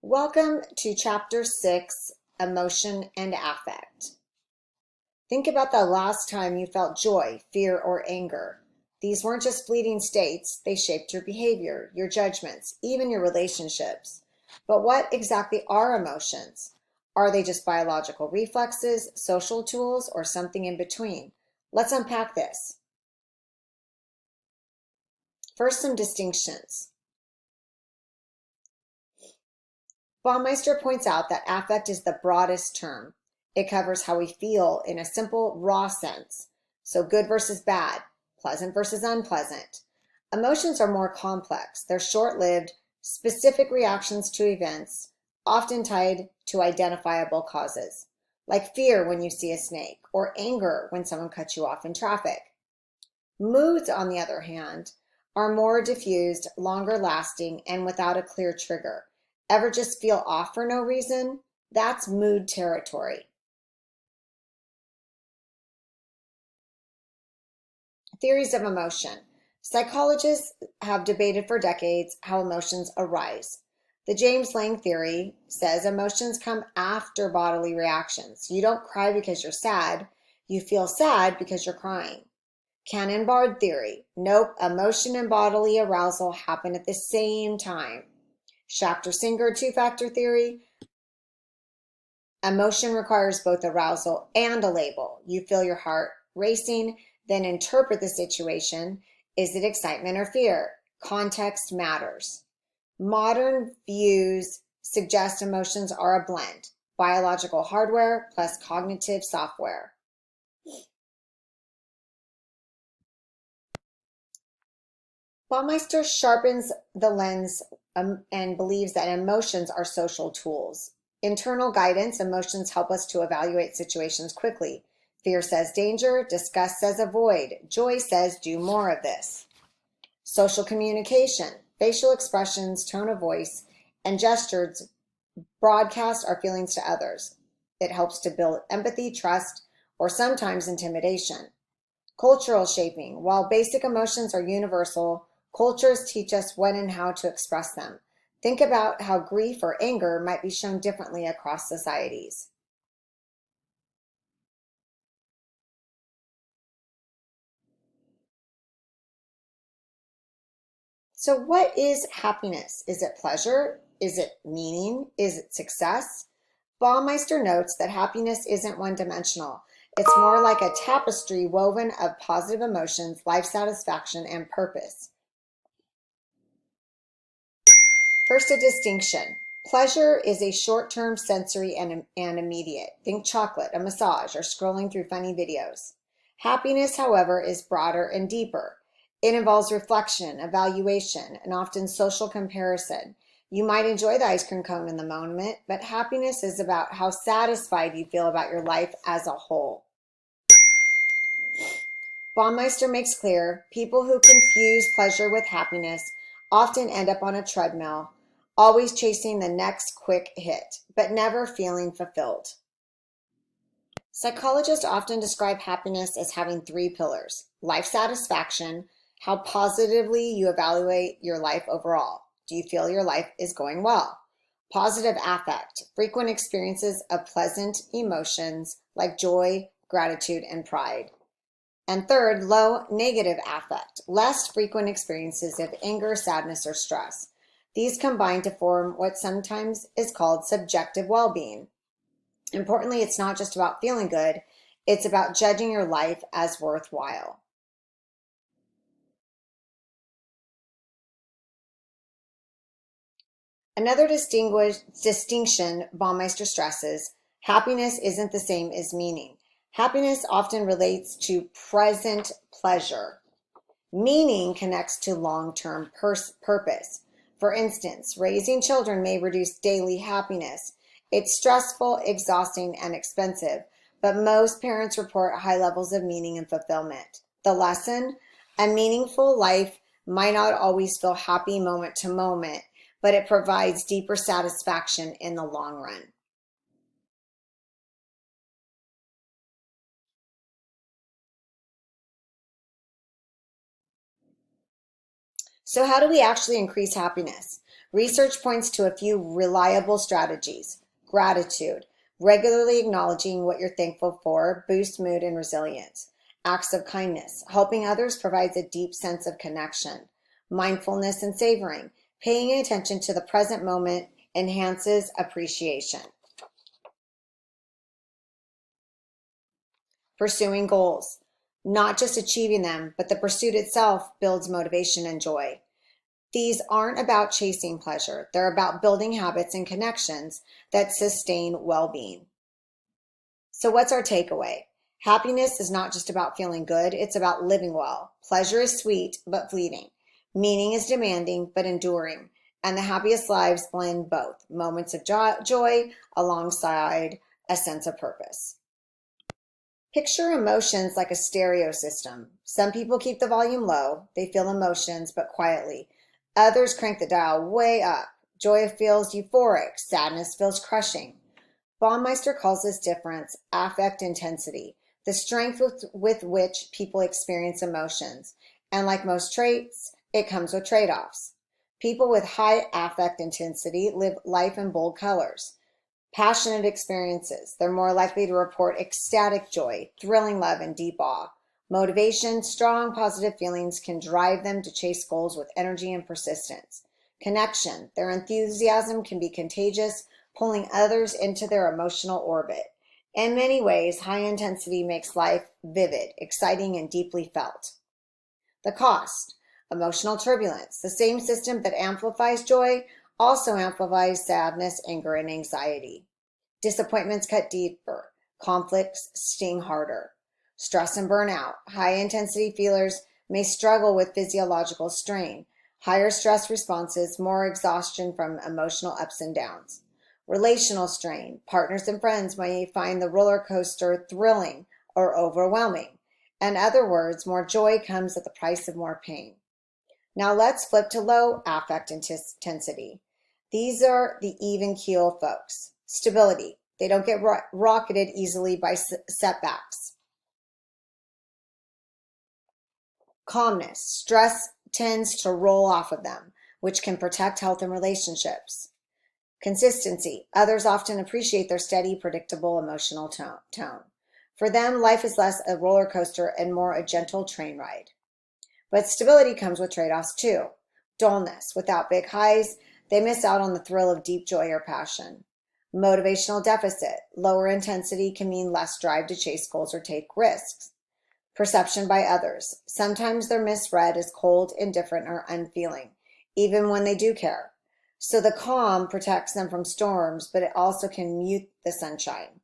Welcome to Chapter 6, Emotion and Affect. Think about the last time you felt joy, fear, or anger. These weren't just fleeting states, they shaped your behavior, your judgments, even your relationships. But what exactly are emotions? Are they just biological reflexes, social tools, or something in between? Let's unpack this. First, some distinctions. Baumeister points out that affect is the broadest term. It covers how we feel in a simple, raw sense. So good versus bad, pleasant versus unpleasant. Emotions are more complex. They're short-lived, specific reactions to events, often tied to identifiable causes, like fear when you see a snake, or anger when someone cuts you off in traffic. Moods, on the other hand, are more diffused, longer lasting, and without a clear trigger. Ever just feel off for no reason? That's mood territory. Theories of emotion. Psychologists have debated for decades how emotions arise. The James Lange theory says emotions come after bodily reactions. You don't cry because you're sad, you feel sad because you're crying. Cannon-Bard theory. Nope, emotion and bodily arousal happen at the same time. Schachter-Singer two-factor theory. Emotion requires both arousal and a label. You feel your heart racing, then interpret the situation. Is it excitement or fear? Context matters. Modern views suggest emotions are a blend, biological hardware plus cognitive software. Baumeister sharpens the lens and believes that emotions are social tools. Internal guidance, emotions help us to evaluate situations quickly. Fear says danger, disgust says avoid, joy says do more of this. Social communication, facial expressions, tone of voice, and gestures broadcast our feelings to others. It helps to build empathy, trust, or sometimes intimidation. Cultural shaping. While basic emotions are universal, cultures teach us when and how to express them. Think about how grief or anger might be shown differently across societies. So, what is happiness? Is it pleasure? Is it meaning? Is it success? Baumeister notes that happiness isn't one dimensional. It's more like a tapestry woven of positive emotions, life satisfaction, and purpose. First, a distinction. Pleasure is a short-term sensory and immediate. Think chocolate, a massage, or scrolling through funny videos. Happiness, however, is broader and deeper. It involves reflection, evaluation, and often social comparison. You might enjoy the ice cream cone in the moment, but happiness is about how satisfied you feel about your life as a whole. Baumeister makes clear people who confuse pleasure with happiness often end up on a treadmill, always chasing the next quick hit, but never feeling fulfilled. Psychologists often describe happiness as having three pillars: life satisfaction, how positively you evaluate your life overall. Do you feel your life is going well? Positive affect, frequent experiences of pleasant emotions like joy, gratitude, and pride. And third, low negative affect, less frequent experiences of anger, sadness, or stress. These combine to form what sometimes is called subjective well-being. Importantly, it's not just about feeling good, it's about judging your life as worthwhile. Another distinction Baumeister stresses: happiness isn't the same as meaning. Happiness often relates to present pleasure. Meaning connects to long-term purpose. For instance, raising children may reduce daily happiness. It's stressful, exhausting, and expensive, but most parents report high levels of meaning and fulfillment. The lesson: a meaningful life might not always feel happy moment to moment, but it provides deeper satisfaction in the long run. So how do we actually increase happiness? Research points to a few reliable strategies. Gratitude. Regularly acknowledging what you're thankful for boosts mood and resilience. Acts of kindness. Helping others provides a deep sense of connection. Mindfulness and savoring. Paying attention to the present moment enhances appreciation. Pursuing goals. Not just achieving them, but the pursuit itself builds motivation and joy. These aren't about chasing pleasure. They're about building habits and connections that sustain well-being. So what's our takeaway? Happiness is not just about feeling good, it's about living well. Pleasure is sweet, but fleeting. Meaning is demanding, but enduring. And the happiest lives blend both, moments of joy alongside a sense of purpose. Picture emotions like a stereo system. Some people keep the volume low. They feel emotions, but quietly. Others crank the dial way up. Joy feels euphoric. Sadness feels crushing. Baumeister calls this difference affect intensity, the strength with which people experience emotions. And like most traits, it comes with trade-offs. People with high affect intensity live life in bold colors. Passionate experiences. They're more likely to report ecstatic joy, thrilling love, and deep awe. Motivation, strong positive feelings can drive them to chase goals with energy and persistence. Connection. Their enthusiasm can be contagious, pulling others into their emotional orbit. In many ways, high intensity makes life vivid, exciting, and deeply felt. The cost. Emotional turbulence. The same system that amplifies joy also amplifies sadness, anger, and anxiety. Disappointments cut deeper. Conflicts sting harder. Stress and burnout. High-intensity feelers may struggle with physiological strain, higher stress responses, more exhaustion from emotional ups and downs. Relational strain. Partners and friends may find the roller coaster thrilling or overwhelming. In other words, more joy comes at the price of more pain. Now let's flip to low affect intensity. These are the even keel folks. Stability. They don't get rocketed easily by setbacks. Calmness. Stress tends to roll off of them, which can protect health and relationships. Consistency. Others often appreciate their steady, predictable emotional tone. For them, life is less a roller coaster and more a gentle train ride. But stability comes with trade-offs too. Dullness. Without big highs, they miss out on the thrill of deep joy or passion. Motivational deficit. Lower intensity can mean less drive to chase goals or take risks. Perception by others. Sometimes they're misread as cold, indifferent, or unfeeling, even when they do care. So the calm protects them from storms, but it also can mute the sunshine.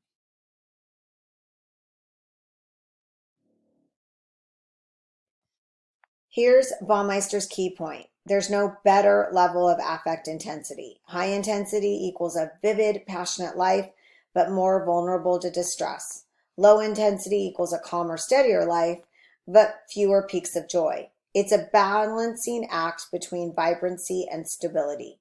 Here's Baumeister's key point. There's no better level of affect intensity. High intensity equals a vivid, passionate life, but more vulnerable to distress. Low intensity equals a calmer, steadier life, but fewer peaks of joy. It's a balancing act between vibrancy and stability.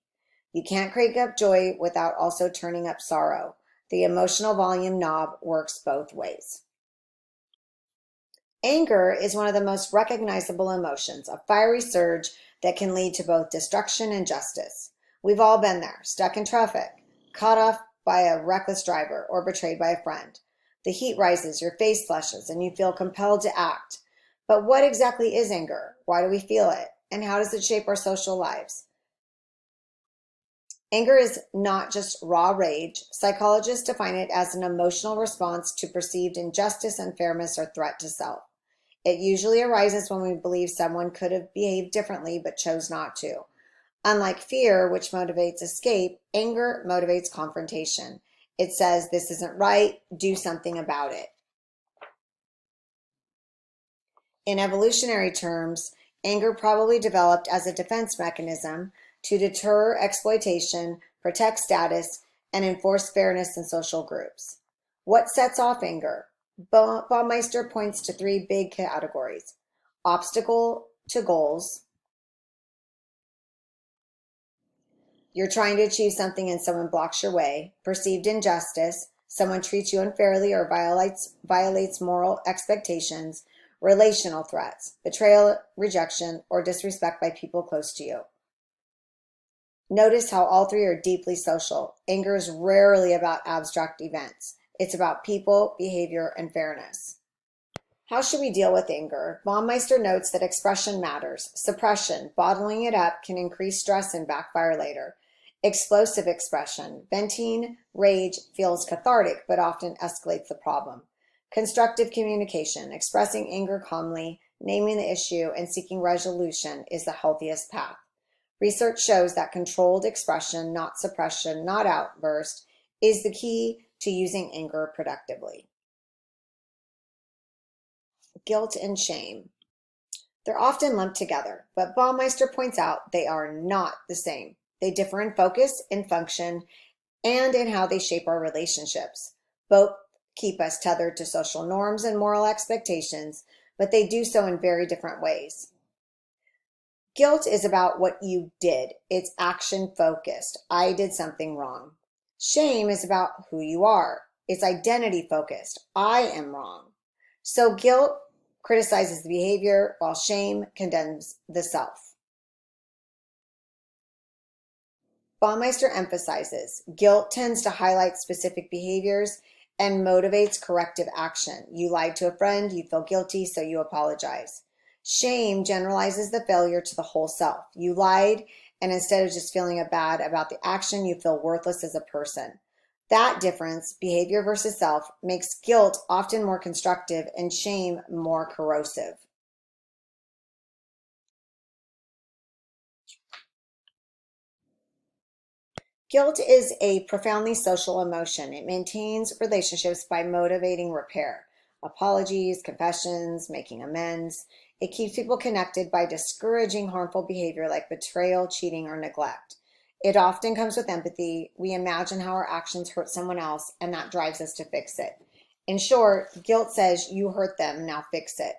You can't crank up joy without also turning up sorrow. The emotional volume knob works both ways. Anger is one of the most recognizable emotions, a fiery surge that can lead to both destruction and justice. We've all been there, stuck in traffic, caught off by a reckless driver, or betrayed by a friend. The heat rises, your face flushes, and you feel compelled to act. But what exactly is anger? Why do we feel it? And how does it shape our social lives? Anger is not just raw rage. Psychologists define it as an emotional response to perceived injustice, unfairness, or threat to self. It usually arises when we believe someone could have behaved differently but chose not to. Unlike fear, which motivates escape, anger motivates confrontation. It says, this isn't right, do something about it. In evolutionary terms, anger probably developed as a defense mechanism to deter exploitation, protect status, and enforce fairness in social groups. What sets off anger? Baumeister points to three big categories: obstacle to goals. You're trying to achieve something and someone blocks your way. Perceived injustice. Someone treats you unfairly or violates moral expectations. Relational threats. Betrayal, rejection, or disrespect by people close to you. Notice how all three are deeply social. Anger is rarely about abstract events. It's about people, behavior, and fairness. How should we deal with anger? Baumeister notes that expression matters. Suppression, bottling it up, can increase stress and backfire later. Explosive expression, venting, rage feels cathartic but often escalates the problem. Constructive communication, expressing anger calmly, naming the issue, and seeking resolution is the healthiest path. Research shows that controlled expression, not suppression, not outburst, is the key to using anger productively. Guilt and shame. They're often lumped together, but Baumeister points out they are not the same. They differ in focus, in function, and in how they shape our relationships. Both keep us tethered to social norms and moral expectations, but they do so in very different ways. Guilt is about what you did. It's action focused. I did something wrong. Shame is about who you are. It's identity focused. I am wrong. So guilt criticizes the behavior while shame condemns the self. Baumeister emphasizes guilt tends to highlight specific behaviors and motivates corrective action. You lied to a friend, you feel guilty, so you apologize. Shame generalizes the failure to the whole self. You lied, and instead of just feeling bad about the action, you feel worthless as a person. That difference, behavior versus self, makes guilt often more constructive and shame more corrosive. Guilt is a profoundly social emotion. It maintains relationships by motivating repair, apologies, confessions, making amends. It keeps people connected by discouraging harmful behavior like betrayal, cheating, or neglect. It often comes with empathy. We imagine how our actions hurt someone else, and that drives us to fix it. In short, guilt says, you hurt them, now fix it.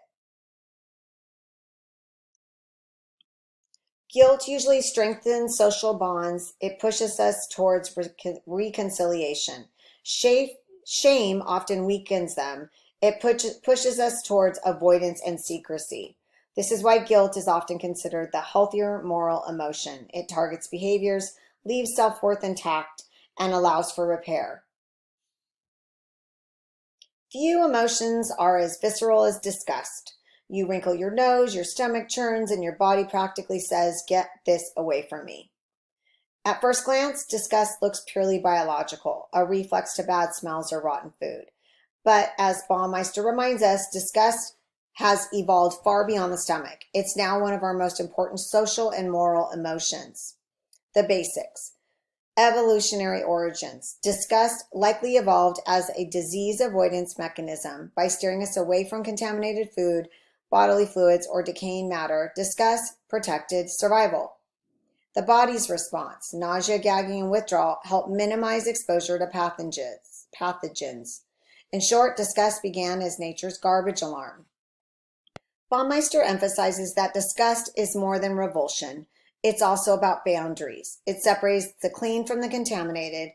Guilt usually strengthens social bonds. It pushes us towards reconciliation. Shame often weakens them. It pushes us towards avoidance and secrecy. This is why guilt is often considered the healthier moral emotion. It targets behaviors, leaves self-worth intact, and allows for repair. Few emotions are as visceral as disgust. You wrinkle your nose, your stomach churns, and your body practically says, get this away from me. At first glance, disgust looks purely biological, a reflex to bad smells or rotten food. But as Baumeister reminds us, disgust has evolved far beyond the stomach. It's now one of our most important social and moral emotions. The basics. Evolutionary origins. Disgust likely evolved as a disease avoidance mechanism by steering us away from contaminated food, bodily fluids, or decaying matter. Disgust protected survival. The body's response, nausea, gagging, and withdrawal, help minimize exposure to pathogens. In short, disgust began as nature's garbage alarm. Baumeister emphasizes that disgust is more than revulsion. It's also about boundaries. It separates the clean from the contaminated.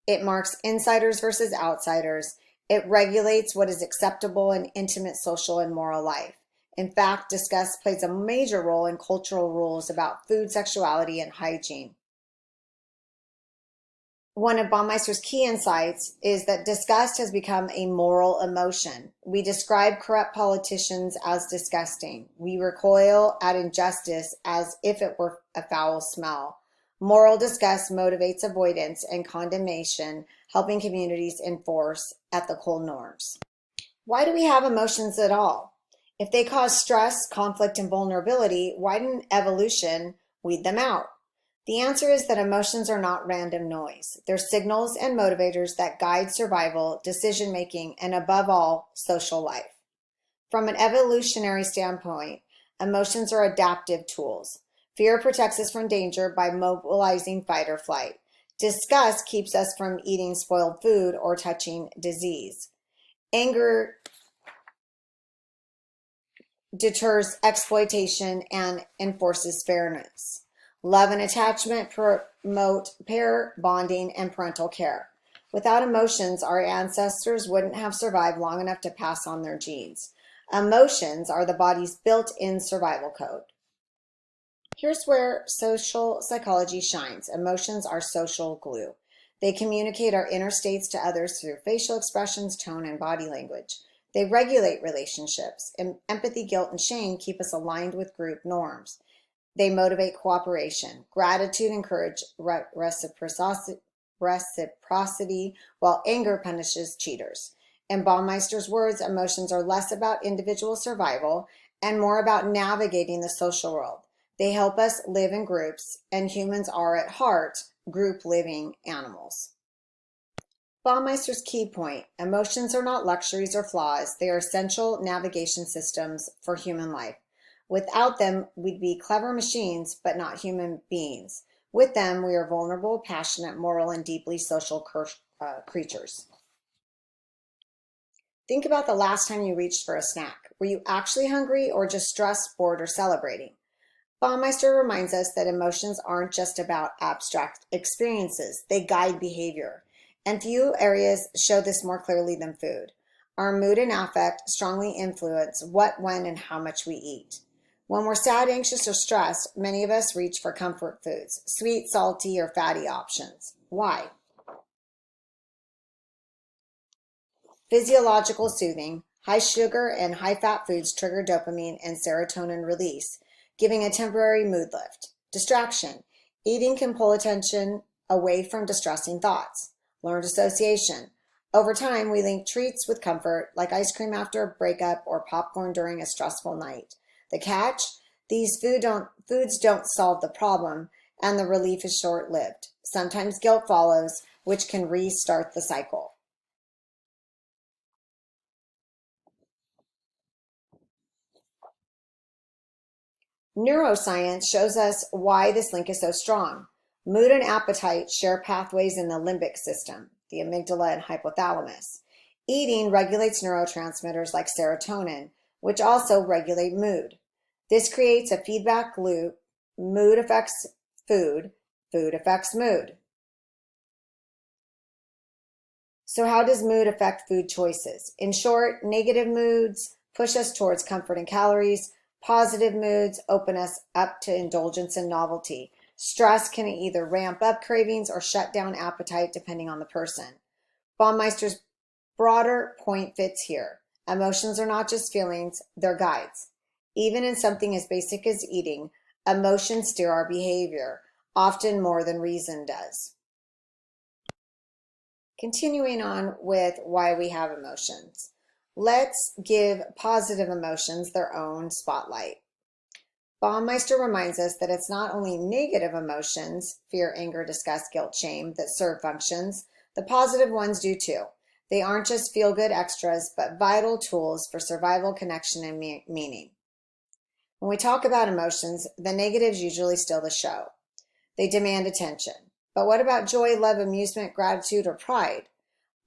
It marks insiders versus outsiders. It regulates what is acceptable in intimate social and moral life. In fact, disgust plays a major role in cultural rules about food, sexuality, and hygiene. One of Baumeister's key insights is that disgust has become a moral emotion. We describe corrupt politicians as disgusting. We recoil at injustice as if it were a foul smell. Moral disgust motivates avoidance and condemnation, helping communities enforce ethical norms. Why do we have emotions at all? If they cause stress, conflict, and vulnerability, why didn't evolution weed them out? The answer is that emotions are not random noise. They're signals and motivators that guide survival, decision-making, and above all, social life. From an evolutionary standpoint, emotions are adaptive tools. Fear protects us from danger by mobilizing fight or flight. Disgust keeps us from eating spoiled food or touching disease. Anger deters exploitation and enforces fairness. Love and attachment promote pair bonding and parental care. Without emotions, our ancestors wouldn't have survived long enough to pass on their genes. Emotions are the body's built-in survival code. Here's where social psychology shines. Emotions are social glue. They communicate our inner states to others through facial expressions, tone, and body language. They regulate relationships. Empathy, guilt, and shame keep us aligned with group norms. They motivate cooperation. Gratitude encourages reciprocity, while anger punishes cheaters. In Baumeister's words, emotions are less about individual survival and more about navigating the social world. They help us live in groups, and humans are at heart group living animals. Baumeister's key point: emotions are not luxuries or flaws, they are essential navigation systems for human life. Without them, we'd be clever machines, but not human beings. With them, we are vulnerable, passionate, moral, and deeply social creatures. Think about the last time you reached for a snack. Were you actually hungry or just stressed, bored, or celebrating? Baumeister reminds us that emotions aren't just about abstract experiences, they guide behavior. And few areas show this more clearly than food. Our mood and affect strongly influence what, when, and how much we eat. When we're sad, anxious, or stressed, many of us reach for comfort foods, sweet, salty, or fatty options. Why? Physiological soothing. High sugar and high fat foods trigger dopamine and serotonin release, giving a temporary mood lift. Distraction. Eating can pull attention away from distressing thoughts. Learned association. Over time, we link treats with comfort, like ice cream after a breakup or popcorn during a stressful night. The catch? These foods don't solve the problem, and the relief is short-lived. Sometimes guilt follows, which can restart the cycle. Neuroscience shows us why this link is so strong. Mood and appetite share pathways in the limbic system, the amygdala and hypothalamus. Eating regulates neurotransmitters like serotonin, which also regulate mood. This creates a feedback loop. Mood affects food, food affects mood. So, how does mood affect food choices? In short, negative moods push us towards comfort and calories. Positive moods open us up to indulgence and novelty. Stress can either ramp up cravings or shut down appetite depending on the person. Baumeister's broader point fits here. Emotions are not just feelings, they're guides. Even in something as basic as eating, emotions steer our behavior, often more than reason does. Continuing on with why we have emotions. Let's give positive emotions their own spotlight. Baumeister reminds us that it's not only negative emotions, fear, anger, disgust, guilt, shame, that serve functions. The positive ones do too. They aren't just feel-good extras, but vital tools for survival, connection, and meaning. When we talk about emotions, the negatives usually steal the show. They demand attention. But what about joy, love, amusement, gratitude, or pride?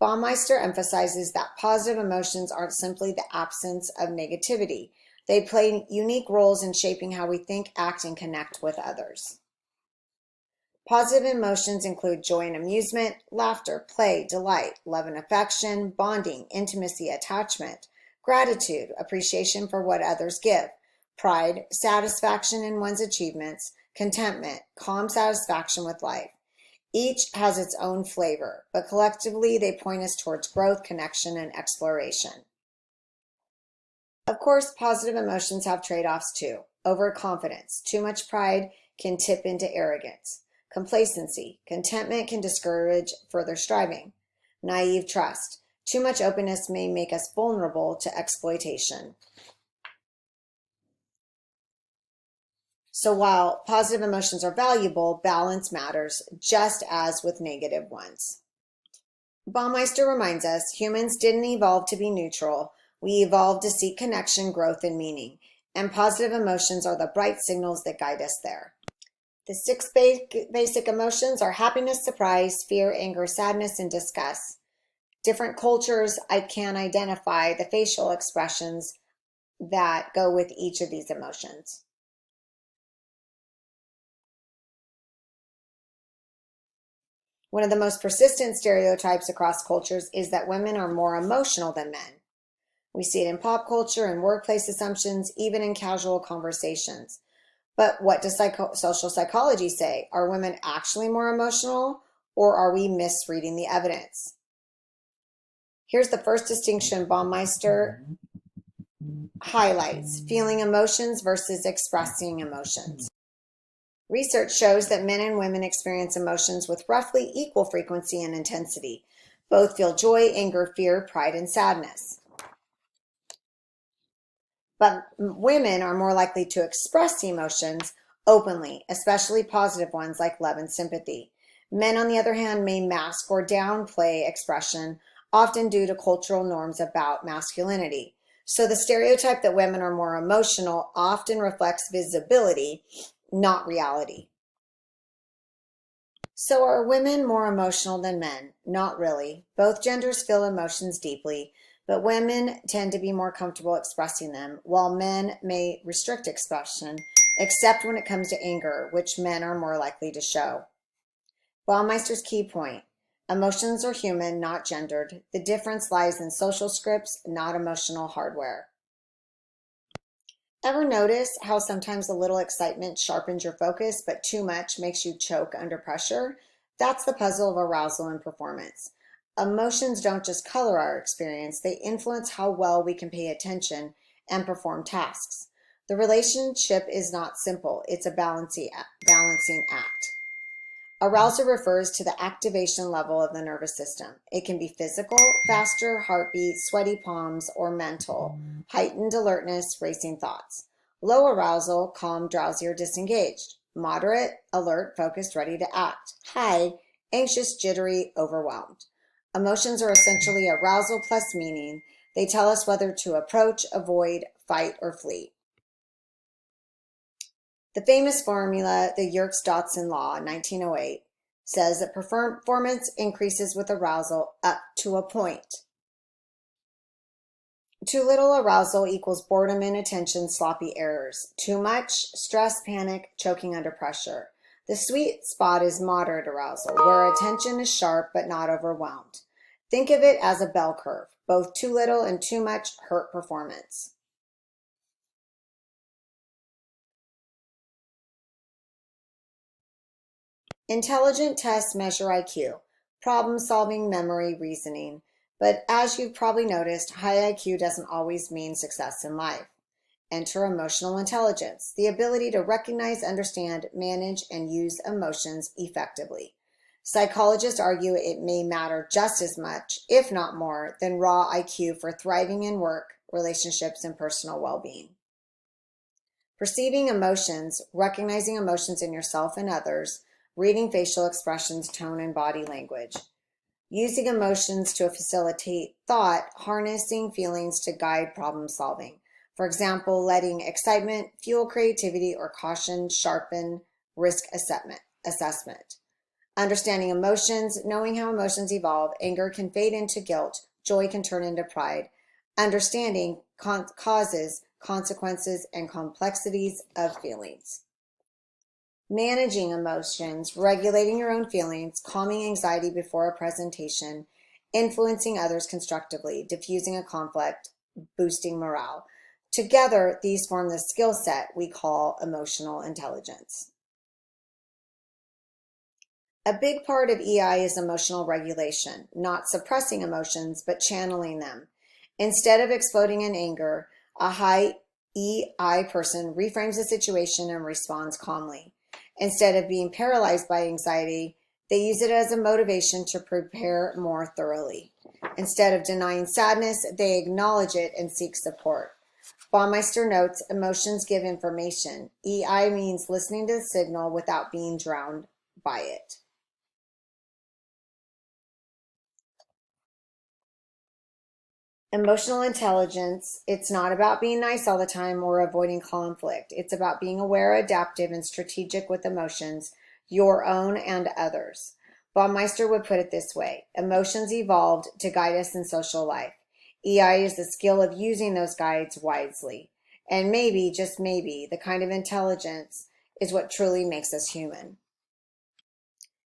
Baumeister emphasizes that positive emotions aren't simply the absence of negativity. They play unique roles in shaping how we think, act, and connect with others. Positive emotions include joy and amusement, laughter, play, delight, love and affection, bonding, intimacy, attachment, gratitude, appreciation for what others give, pride, satisfaction in one's achievements, contentment, calm satisfaction with life. Each has its own flavor, but collectively they point us towards growth, connection, and exploration. Of course, positive emotions have trade-offs too. Overconfidence, too much pride can tip into arrogance. Complacency, contentment can discourage further striving. Naive trust, too much openness may make us vulnerable to exploitation. So while positive emotions are valuable, balance matters just as with negative ones. Baumeister reminds us humans didn't evolve to be neutral. We evolved to seek connection, growth, and meaning. And positive emotions are the bright signals that guide us there. The six basic emotions are happiness, surprise, fear, anger, sadness, and disgust. Different cultures can identify the facial expressions that go with each of these emotions. One of the most persistent stereotypes across cultures is that women are more emotional than men. We see it in pop culture and workplace assumptions, even in casual conversations. But what does social psychology say? Are women actually more emotional, or are we misreading the evidence? Here's the first distinction Baumeister highlights: feeling emotions versus expressing emotions. Research shows that men and women experience emotions with roughly equal frequency and intensity. Both feel joy, anger, fear, pride, and sadness. But women are more likely to express emotions openly, especially positive ones like love and sympathy. Men, on the other hand, may mask or downplay expression, often due to cultural norms about masculinity. So the stereotype that women are more emotional often reflects visibility, not reality. So are women more emotional than men? Not really. Both genders feel emotions deeply, but women tend to be more comfortable expressing them, while men may restrict expression, except when it comes to anger, which men are more likely to show. Baumeister's key point: emotions are human, not gendered. The difference lies in social scripts, not emotional hardware. Ever notice how sometimes a little excitement sharpens your focus, but too much makes you choke under pressure? That's the puzzle of arousal and performance. Emotions don't just color our experience, they influence how well we can pay attention and perform tasks. The relationship is not simple, it's a balancing act. Arousal refers to the activation level of the nervous system. It can be physical, faster heartbeat, sweaty palms, or mental, heightened alertness, racing thoughts. Low arousal, calm, drowsy, or disengaged. Moderate, alert, focused, ready to act. High, anxious, jittery, overwhelmed. Emotions are essentially arousal plus meaning. They tell us whether to approach, avoid, fight, or flee. The famous formula, the Yerkes-Dodson law, 1908, says that performance increases with arousal up to a point. Too little arousal equals boredom, inattention, sloppy errors. Too much, stress, panic, choking under pressure. The sweet spot is moderate arousal, where attention is sharp but not overwhelmed. Think of it as a bell curve. Both too little and too much hurt performance. Intelligent tests measure IQ, problem solving, memory, reasoning. But as you've probably noticed, high IQ doesn't always mean success in life. Enter emotional intelligence, the ability to recognize, understand, manage, and use emotions effectively. Psychologists argue it may matter just as much, if not more, than raw IQ for thriving in work, relationships, and personal well being. Perceiving emotions, recognizing emotions in yourself and others, reading facial expressions, tone, and body language. Using emotions to facilitate thought, harnessing feelings to guide problem solving. For example, letting excitement fuel creativity or caution sharpen risk assessment. Understanding emotions, knowing how emotions evolve, anger can fade into guilt, joy can turn into pride. Understanding causes, consequences, and complexities of feelings. Managing emotions, regulating your own feelings, calming anxiety before a presentation, influencing others constructively, diffusing a conflict, boosting morale. Together, these form the skill set we call emotional intelligence. A big part of EI is emotional regulation, not suppressing emotions, but channeling them. Instead of exploding in anger, a high EI person reframes the situation and responds calmly. Instead of being paralyzed by anxiety, they use it as a motivation to prepare more thoroughly. Instead of denying sadness, they acknowledge it and seek support. Baumeister notes, emotions give information. EI means listening to the signal without being drowned by it. Emotional intelligence, it's not about being nice all the time or avoiding conflict. It's about being aware, adaptive, and strategic with emotions, your own and others. Baumeister would put it this way: emotions evolved to guide us in social life. EI is the skill of using those guides wisely. And maybe, just maybe, the kind of intelligence is what truly makes us human.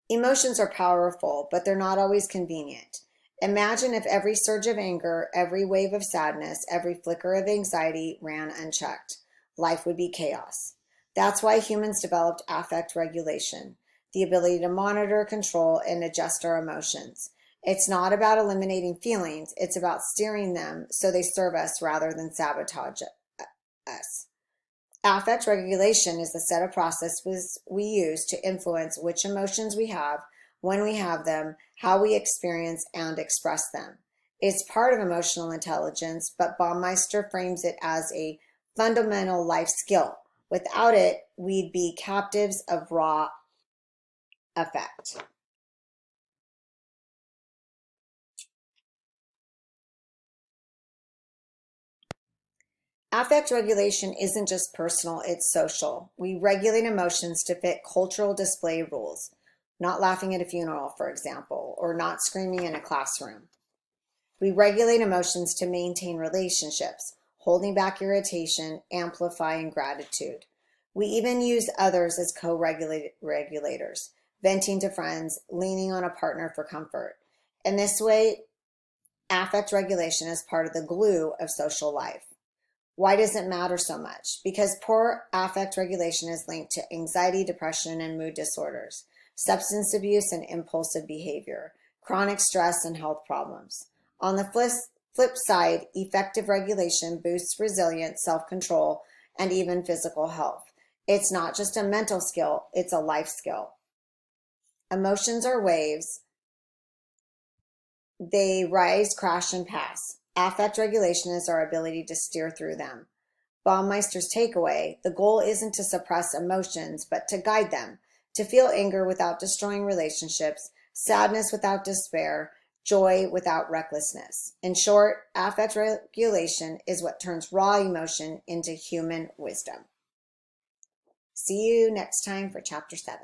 Emotions are powerful, but they're not always convenient. Imagine if every surge of anger, every wave of sadness, every flicker of anxiety ran unchecked. Life would be chaos. That's why humans developed affect regulation, the ability to monitor, control, and adjust our emotions. It's not about eliminating feelings, it's about steering them so they serve us rather than sabotage us. Affect regulation is the set of processes we use to influence which emotions we have, when we have them, how we experience and express them. It's part of emotional intelligence, but Baumeister frames it as a fundamental life skill. Without it, we'd be captives of raw affect. Affect regulation isn't just personal, it's social. We regulate emotions to fit cultural display rules, not laughing at a funeral, for example, or not screaming in a classroom. We regulate emotions to maintain relationships, holding back irritation, amplifying gratitude. We even use others as co-regulators, venting to friends, leaning on a partner for comfort. In this way, affect regulation is part of the glue of social life. Why does it matter so much? Because poor affect regulation is linked to anxiety, depression, and mood disorders, substance abuse and impulsive behavior, chronic stress, and health problems. On the flip side, effective regulation boosts resilience, self-control, and even physical health. It's not just a mental skill, it's a life skill. Emotions are waves. They rise, crash, and pass. Affect regulation is our ability to steer through them. Baumeister's takeaway: the goal isn't to suppress emotions, but to guide them, to feel anger without destroying relationships, sadness without despair, joy without recklessness. In short, affect regulation is what turns raw emotion into human wisdom. See you next time for Chapter 7.